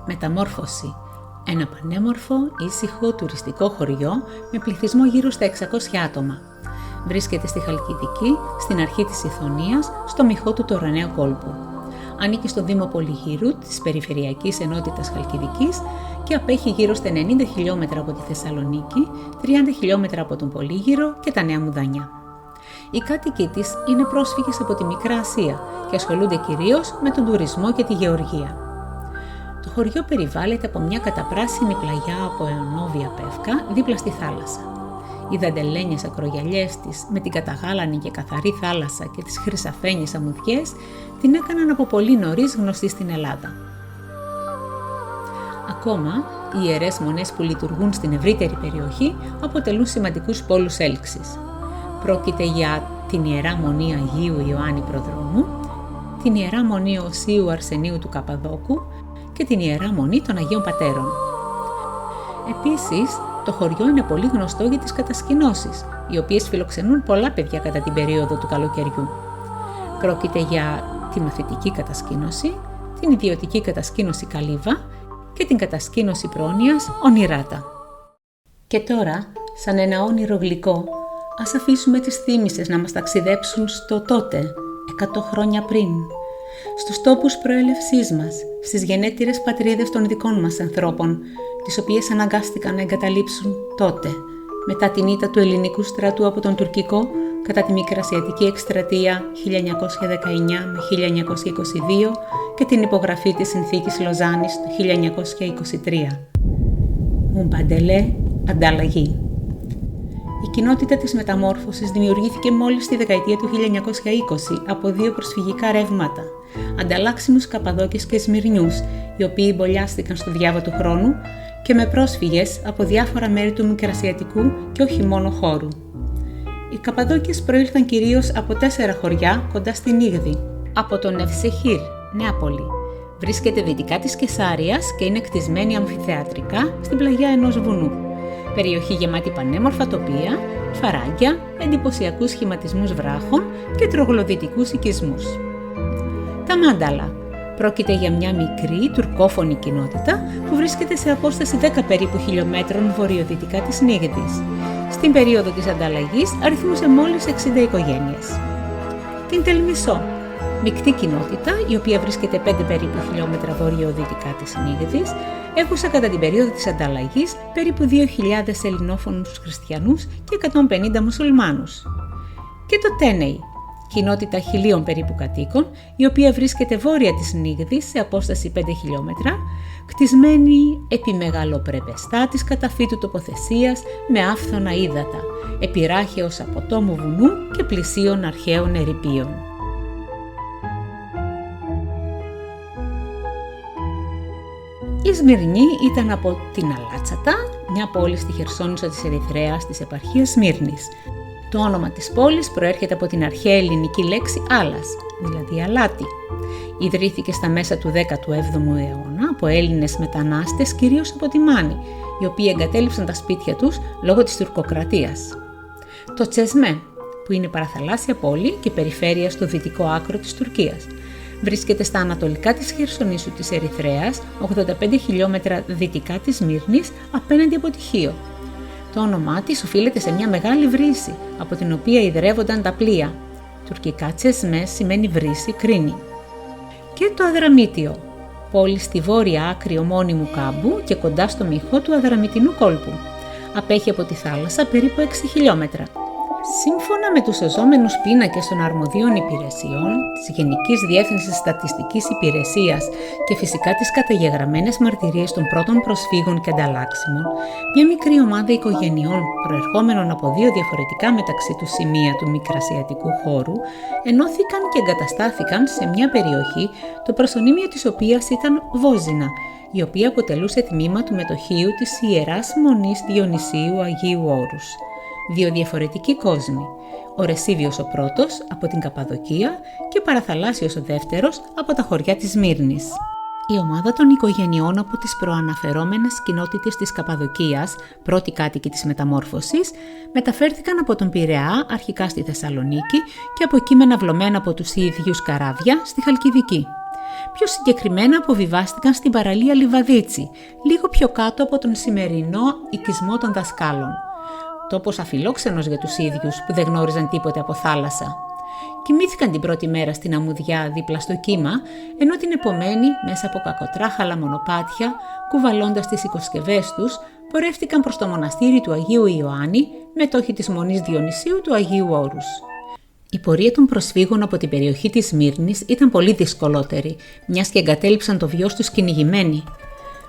Μεταμόρφωση. Ένα πανέμορφο, ήσυχο, τουριστικό χωριό με πληθυσμό γύρω στα 600 άτομα. Βρίσκεται στη Χαλκιδική, στην αρχή της Ιθωνίας, στο μειχό του Τωραναίου κόλπου. Ανήκει στο Δήμο Πολυγύρου της Περιφερειακής Ενότητας Χαλκιδικής και απέχει γύρω στα 90 χιλιόμετρα από τη Θεσσαλονίκη, 30 χιλιόμετρα από τον Πολύγυρο και τα Νέα Μουδανιά. Οι κάτοικοι της είναι πρόσφυγες από τη Μικρά Ασία και ασχολούνται κυρίως με τον τουρισμό και τη γεωργία. Το χωριό περιβάλλεται από μια καταπράσινη πλαγιά από αιωνόβια πεύκα δίπλα στη θάλασσα. Οι δαντελένιες ακρογιαλιές της με την καταγάλανη και καθαρή θάλασσα και τις χρυσαφένιες αμμουδιές την έκαναν από πολύ νωρίς γνωστή στην Ελλάδα. Ακόμα, οι ιερές μονές που λειτουργούν στην ευρύτερη περιοχή αποτελούν σημαντικούς πόλους έλξης. Πρόκειται για την Ιερά Μονή Αγίου Ιωάννη Προδρόμου, την Ιερά Μονή Οσίου Αρσενίου του Καπαδόκου και την Ιερά Μονή των Αγίων Πατέρων. Επίσης, το χωριό είναι πολύ γνωστό για τις κατασκηνώσεις, οι οποίες φιλοξενούν πολλά παιδιά κατά την περίοδο του καλοκαιριού. Πρόκειται για τη μαθητική κατασκήνωση, την ιδιωτική κατασκήνωση Καλύβα και την κατασκήνωση πρόνοιας Ονειράτα. Και τώρα, σαν ένα όνειρο γλυκό, ας αφήσουμε τις θύμησες να μας ταξιδέψουν στο τότε, 100 χρόνια πριν, στους τόπους προέλευσής μας, στις γενέτειρες πατρίδες των δικών μας ανθρώπων, τις οποίες αναγκάστηκαν να εγκαταλείψουν τότε, μετά την ήττα του ελληνικού στρατού από τον τουρκικό, κατά τη Μικρασιατική Εκστρατεία 1919 με 1922 και την υπογραφή της Συνθήκης Λοζάνης το 1923. Μουμπαντελέ, ανταλλαγή. Η κοινότητα της μεταμόρφωσης δημιουργήθηκε μόλις στη δεκαετία του 1920 από δύο προσφυγικά ρεύματα, ανταλλάξιμους Καπαδόκες και Σμυρνιούς, οι οποίοι μπολιάστηκαν στο διάβα του χρόνου και με πρόσφυγες από διάφορα μέρη του Μικρασιατικού και όχι μόνο χώρου. Οι Καπαδόκες προήλθαν κυρίως από 4 χωριά κοντά στην Ήγδη, από τον Ευσεχήρ, Νεάπολη. Βρίσκεται δυτικά της Κεσάριας και είναι κτισμένη αμφιθεατρικά στην πλαγιά ενός βουνού. Περιοχή γεμάτη πανέμορφα τοπία, φαράγγια, εντυπωσιακούς σχηματισμούς βράχων και τρογλωδυτικούς οικισμούς. Τα Μάνταλα. Πρόκειται για μια μικρή τουρκόφωνη κοινότητα που βρίσκεται σε απόσταση 10 περίπου χιλιόμετρων βορειοδυτικά της Νίγδης. Στην περίοδο της ανταλλαγής αριθμούσε μόλις 60 οικογένειες. Την Τελμισό. Μεικτή κοινότητα, η οποία βρίσκεται 5 περίπου χιλιόμετρα βορειοδυτικά της Νίγδης, έχουσε κατά την περίοδο της ανταλλαγής περίπου 2.000 ελληνόφωνους χριστιανούς και 150 μουσουλμάνους. Και το Τένεϊ, κοινότητα 1.000 περίπου κατοίκων, η οποία βρίσκεται βόρεια της Νίγδης σε απόσταση 5 χιλιόμετρα, κτισμένη επί μεγαλοπρεπεστάτης καταφύτου τοποθεσίας με άφθονα ύδατα, επί ράχαιος αποτόμου βουνού και πλησίων αρχαίων ερειπίων. Η Σμυρνή ήταν από την Αλάτσατα, μια πόλη στη Χερσόνησο της Ερυθρέας της επαρχίας Σμύρνης. Το όνομα της πόλης προέρχεται από την αρχαία ελληνική λέξη «άλλας», δηλαδή αλάτι. Ιδρύθηκε στα μέσα του 17ου αιώνα από Έλληνες μετανάστες, κυρίως από τη Μάνη, οι οποίοι εγκατέλειψαν τα σπίτια τους λόγω της τουρκοκρατίας. Το Τσεσμέ, που είναι παραθαλάσσια πόλη και περιφέρεια στο δυτικό άκρο της Τουρκίας, βρίσκεται στα ανατολικά της Χερσονήσου της Ερυθρέας, 85 χιλιόμετρα δυτικά της Σμύρνης, απέναντι από τη Χίο. Το όνομά της οφείλεται σε μια μεγάλη βρύση, από την οποία ιδρεύονταν τα πλοία. Τουρκικά Τσεσμέ σημαίνει βρύση, κρίνη. Και το Αδραμίτιο, πόλη στη βόρεια άκρη ομώνυμου κάμπου και κοντά στο μειχό του Αδραμιτινού κόλπου. Απέχει από τη θάλασσα περίπου 6 χιλιόμετρα. Σύμφωνα με τους σωζόμενους πίνακες των αρμοδίων υπηρεσιών, της Γενικής Διεύθυνσης Στατιστικής Υπηρεσίας και φυσικά τις καταγεγραμμένες μαρτυρίες των πρώτων προσφύγων και ανταλλάξιμων, μια μικρή ομάδα οικογενειών προερχόμενων από 2 διαφορετικά μεταξύ τους σημεία του Μικρασιατικού χώρου ενώθηκαν και εγκαταστάθηκαν σε μια περιοχή το προσωνύμιο της οποίας ήταν Βόζινα, η οποία αποτελούσε τμήμα του μετοχείου της Ιεράς Μονής Διονυσίου Αγίου Όρους. 2 διαφορετικοί κόσμοι, ο Ρεσίβιος ο πρώτος από την Καπαδοκία και Παραθαλάσσιος ο δεύτερος από τα χωριά της Σμύρνης. Η ομάδα των οικογενειών από τις προαναφερόμενες κοινότητες της Καπαδοκίας, πρώτοι κάτοικοι της μεταμόρφωσης, μεταφέρθηκαν από τον Πειραιά αρχικά στη Θεσσαλονίκη και από εκεί μεταβλωμένα από τους ίδιους καράβια στη Χαλκιδική. Πιο συγκεκριμένα αποβιβάστηκαν στην παραλία Λιβαδίτσι, λίγο πιο κάτω από τον σημερινό οικισμό των δασκάλων. Τόπος αφιλόξενος για τους ίδιους που δεν γνώριζαν τίποτε από θάλασσα. Κοιμήθηκαν την πρώτη μέρα στην αμμουδιά δίπλα στο κύμα, ενώ την επομένη, μέσα από κακοτράχαλα μονοπάτια, κουβαλώντας τις οικοσκευές τους, πορεύτηκαν προς το μοναστήρι του Αγίου Ιωάννη, μετόχοι της Μονής Διονυσίου του Αγίου Όρους. Η πορεία των προσφύγων από την περιοχή της Σμύρνης ήταν πολύ δυσκολότερη, μιας και εγκατέλειψαν το βιός τους κυνηγημένοι.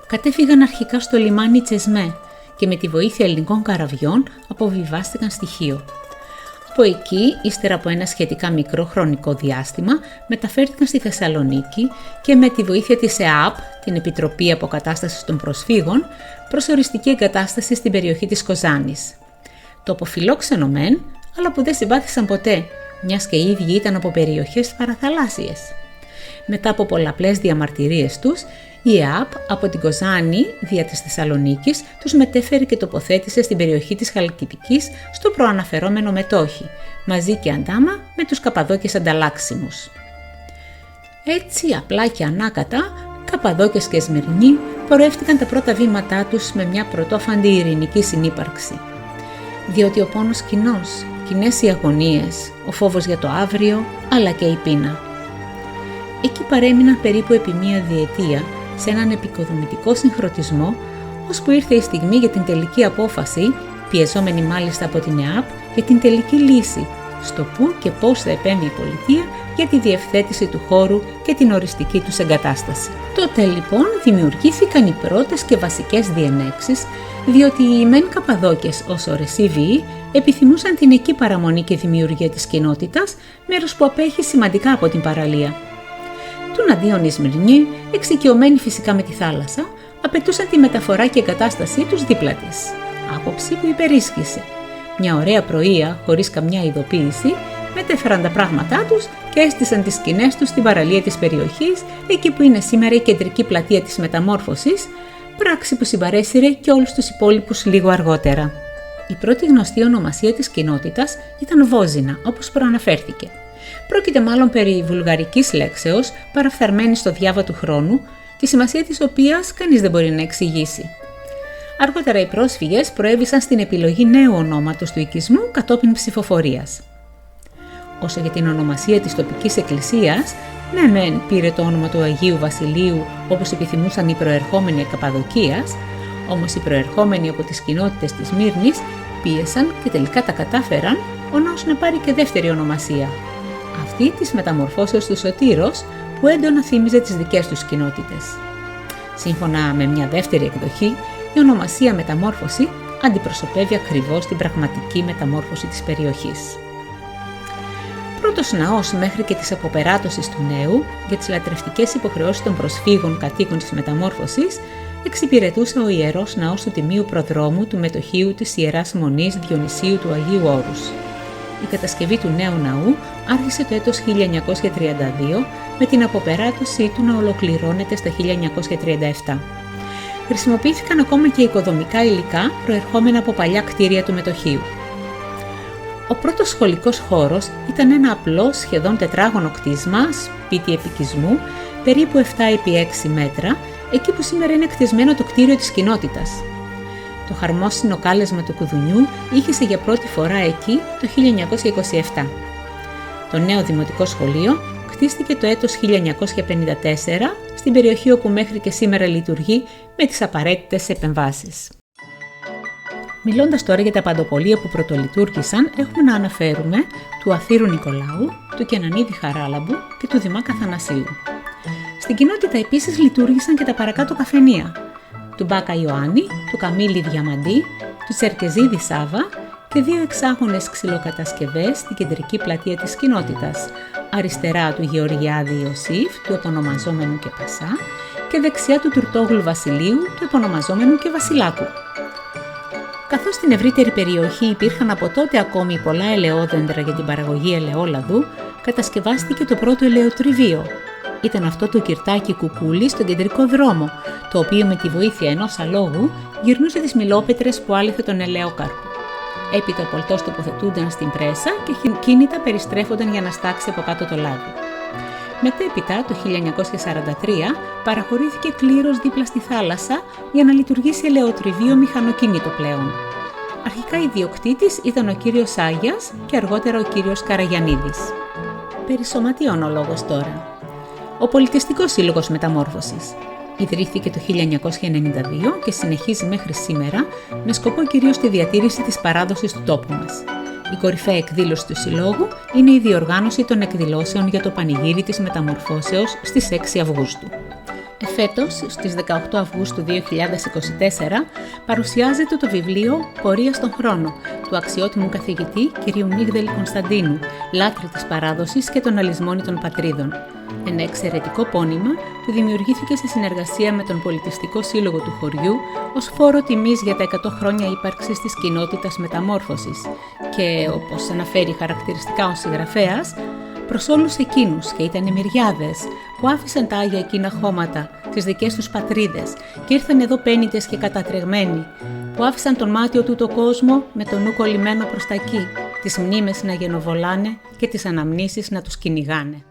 Κατέφυγαν αρχικά στο λιμάνι Τσεσμέ και με τη βοήθεια ελληνικών καραβιών αποβιβάστηκαν στη Χίο. Από εκεί, ύστερα από ένα σχετικά μικρό χρονικό διάστημα, μεταφέρθηκαν στη Θεσσαλονίκη και με τη βοήθεια της ΕΑΠ, την Επιτροπή Αποκατάστασης των Προσφύγων, προς οριστική εγκατάσταση στην περιοχή της Κοζάνης. Τόπο φιλόξενο μεν, αλλά που δεν συμπάθησαν ποτέ, μιας και οι ίδιοι ήταν από περιοχές παραθαλάσσιες. Μετά από πολλαπλές διαμαρτυρίες τους, η ΕΑΠ από την Κοζάνη, δια της Θεσσαλονίκης, τους μετέφερε και τοποθέτησε στην περιοχή της Χαλκιδικής στο προαναφερόμενο μετόχι, μαζί και αντάμα με τους Καπαδόκες ανταλλάξιμους. Έτσι, απλά και ανάκατα, Καπαδόκες και Σμυρνοί πορεύτηκαν τα πρώτα βήματά τους με μια πρωτόφαντη ειρηνική συνύπαρξη. Διότι ο πόνος κοινός, κοινές οι αγωνίες, ο φόβος για το αύριο, αλλά και η πείνα. Εκεί παρέμειναν περίπου επί μία διετία, σε έναν επικοδομητικό συγχρονισμό, ώσπου ήρθε η στιγμή για την τελική απόφαση, πιεζόμενη μάλιστα από την ΕΑΠ, για την τελική λύση, στο πού και πώς θα επέμβει η πολιτεία για τη διευθέτηση του χώρου και την οριστική τους εγκατάσταση. Τότε λοιπόν δημιουργήθηκαν οι πρώτες και βασικές διενέξεις, διότι οι μεν Καπαδόκες ως ορεσίβιοι επιθυμούσαν την εκεί παραμονή και δημιουργία της κοινότητας, μέρος που απέχει σημαντικά από την παραλία. Τουν αντίον οι Σμυρνοί, εξοικειωμένοι φυσικά με τη θάλασσα, απαιτούσαν τη μεταφορά και εγκατάστασή τους δίπλα της. Άποψη που υπερίσχυσε. Μια ωραία πρωία, χωρίς καμιά ειδοποίηση, μετέφεραν τα πράγματά τους και έστησαν τις σκηνές τους στην παραλία της περιοχής, εκεί που είναι σήμερα η κεντρική πλατεία της μεταμόρφωσης, πράξη που συμπαρέσυρε και όλους τους υπόλοιπους λίγο αργότερα. Η πρώτη γνωστή ονομασία της κοινότητας ήταν Βόζινα, όπως προαναφέρθηκε. Πρόκειται μάλλον περί βουλγαρικής λέξεως, παραφθαρμένη στο διάβα του χρόνου, τη σημασία της οποίας κανείς δεν μπορεί να εξηγήσει. Αργότερα οι πρόσφυγες προέβησαν στην επιλογή νέου ονόματος του οικισμού κατόπιν ψηφοφορίας. Όσο για την ονομασία της τοπικής εκκλησίας, ναι μεν πήρε το όνομα του Αγίου Βασιλείου όπως επιθυμούσαν οι προερχόμενοι Καπαδοκίας, όμως οι προερχόμενοι από τις κοινότητες της Σμύρνης πίεσαν και τελικά τα κατάφεραν ο ναός να πάρει και δεύτερη ονομασία, αυτή της μεταμορφώσεως του Σωτήρος, που έντονα θύμιζε τις δικές τους κοινότητες. Σύμφωνα με μια δεύτερη εκδοχή, η ονομασία μεταμόρφωση αντιπροσωπεύει ακριβώς την πραγματική μεταμόρφωση της περιοχής. Πρώτος ναός μέχρι και της αποπεράτωσης του νέου για τις λατρευτικές υποχρεώσεις των προσφύγων κατοίκων της μεταμόρφωσης εξυπηρετούσε ο Ιερός Ναός του Τιμίου Προδρόμου του Μετοχείου της Ιεράς Μονής Διονυσίου του Αγίου Όρους. Η κατασκευή του νέου ναού άρχισε το έτος 1932 με την αποπεράτωσή του να ολοκληρώνεται στα 1937. Χρησιμοποιήθηκαν ακόμα και οικοδομικά υλικά προερχόμενα από παλιά κτίρια του Μετοχείου. Ο πρώτος σχολικός χώρος ήταν ένα απλό σχεδόν τετράγωνο κτίσμα, σπίτι επικισμού, περίπου 7x6 μέτρα, εκεί που σήμερα είναι κτισμένο το κτίριο της κοινότητας. Το χαρμόσυνο κάλεσμα του Κουδουνιού ήχησε για πρώτη φορά εκεί το 1927. Το νέο δημοτικό σχολείο κτίστηκε το έτος 1954 στην περιοχή όπου μέχρι και σήμερα λειτουργεί με τις απαραίτητες επεμβάσεις. Μιλώντας τώρα για τα παντοπολία που πρωτολειτουργήσαν, έχουμε να αναφέρουμε του Αθήρου Νικολάου, του Κενανίδη Χαράλαμπου και του Δημάκα Θανασίου. Στην κοινότητα επίσης λειτουργήσαν και τα παρακάτω καφενεία, του Μπάκα Ιωάννη, του Καμίλη Διαμαντή, του Τσερκεζίδη Σάβα και δύο εξάγονες ξυλοκατασκευές στην κεντρική πλατεία της κοινότητας, αριστερά του Γεωργιάδη Ιωσήφ, του επωνομαζόμενου και Πασά, και δεξιά του Τουρτόγλου Βασιλείου, του επωνομαζόμενου και Βασιλάκου. Καθώς στην ευρύτερη περιοχή υπήρχαν από τότε ακόμη πολλά ελαιόδεντρα για την παραγωγή ελαιόλαδου, κατασκευάστηκε το πρώτο ελαιοτριβείο. Ήταν αυτό το κυρτάκι κουκούλι στον κεντρικό δρόμο, το οποίο με τη βοήθεια ενός αλόγου γυρνούσε τις μιλόπετρες που άλυθε τον ελαιόκαρπο. Έπειτα ο πολτός τοποθετούνταν στην πρέσα και κίνητα περιστρέφονταν για να στάξει από κάτω το λάδι. Μετέπειτα, το 1943, παραχωρήθηκε κλήρος δίπλα στη θάλασσα για να λειτουργήσει ελαιοτριβείο μηχανοκίνητο πλέον. Αρχικά ιδιοκτήτης ήταν ο κύριος Άγιας και αργότερα ο κύριος Καραγιαννίδης. Περί σωματείων ο λόγος τώρα. Ο Πολιτιστικός Σύλλογος Μεταμόρφωσης ιδρύθηκε το 1992 και συνεχίζει μέχρι σήμερα με σκοπό κυρίως τη διατήρηση της παράδοσης του τόπου μας. Η κορυφαία εκδήλωση του Συλλόγου είναι η διοργάνωση των εκδηλώσεων για το Πανηγύρι της Μεταμορφώσεως στις 6 Αυγούστου. Εφέτος, στις 18 Αυγούστου 2024, παρουσιάζεται το βιβλίο «Πορεία στον χρόνο» του αξιότιμου καθηγητή κ. Μίγδελ Κωνσταντίνου, λάτρη της παράδοσης και των αλυσμόνητων πατρίδων. Ένα εξαιρετικό πόνημα που δημιουργήθηκε σε συνεργασία με τον Πολιτιστικό Σύλλογο του χωριού ως φόρο τιμής για τα 100 χρόνια ύπαρξης της κοινότητας μεταμόρφωσης και, όπως αναφέρει χαρακτηριστικά ο συγγραφέας, προς όλους εκείνους, και ήταν μυριάδες, που άφησαν τα άγια εκείνα χώματα, τις δικές τους πατρίδες και ήρθαν εδώ πένητες και κατατρεγμένοι, που άφησαν τον μάτιο του το κόσμο με το νου κολλημένο προς τα εκεί, τις μνήμες να γενοβολάνε και τις αναμνήσεις να τους κυνηγάνε.